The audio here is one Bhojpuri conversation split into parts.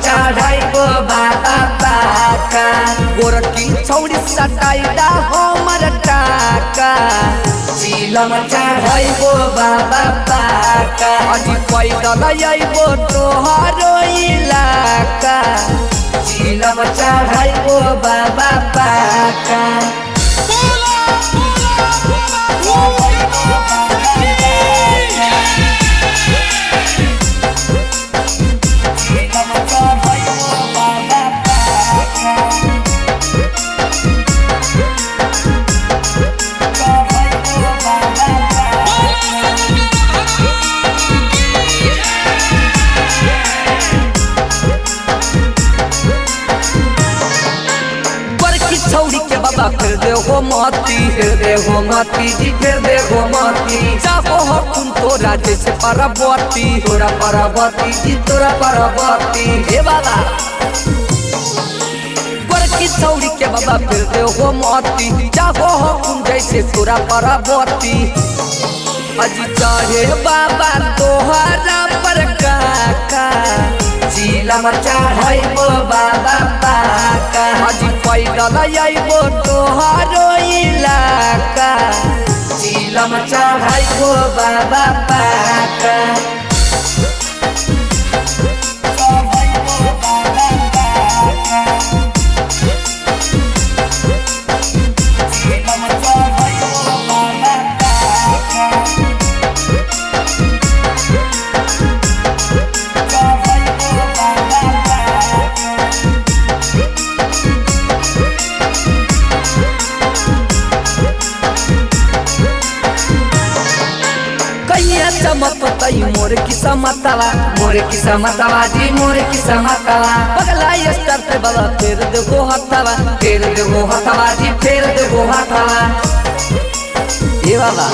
चढ़ाइबो बाबा पाका गोरकी छौरी सटाइदा हमर टाका चिलम चढ़ाइबो बाबा पाका अजी पैदल आइबो तोहरो इलाका चिलम चढ़ाइबो बाबा पाका छौरी के बाबा फिर दे हो माती जी फिर दे हो माती चाहो हो कुन तोरा जैसे परबती तोरा परबती जी तोरा परबती हे बाबा गोरकी छौरी के बाबा फिर दे हो माती चाहो हो कुन जैसे तोरा परबती अजी चाहे बाबा तोहरा पर काका चिलम चढ़ाइबो बाबा पाका अजी पैदल आइबो तोहरो इलाका चिलम चढ़ाइबो बाबा पाका चमकतई मोर किस्मतवा जी मोर किस्मतवा पगला स्टार पे बाबा फेर देगो हथवा जी फेर देगो हथवा ए बाबा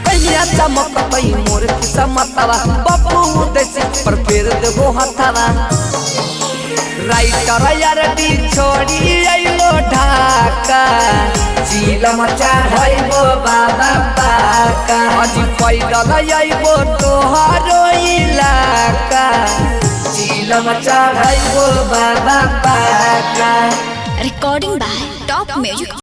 कहिया चमकतई मोर किस्मतवा बप्पू देसी पर फेर देगो हथवा राइटर यार दी छोड़ी आइलो ढाका चिलम चढ़ाइबो बाबा पाका अजी पैदल आइबो तोहरो इलाका चिलम चढ़ाइबो बाबा पाका रिकॉर्डिंग बाय टॉप म्यूजिक।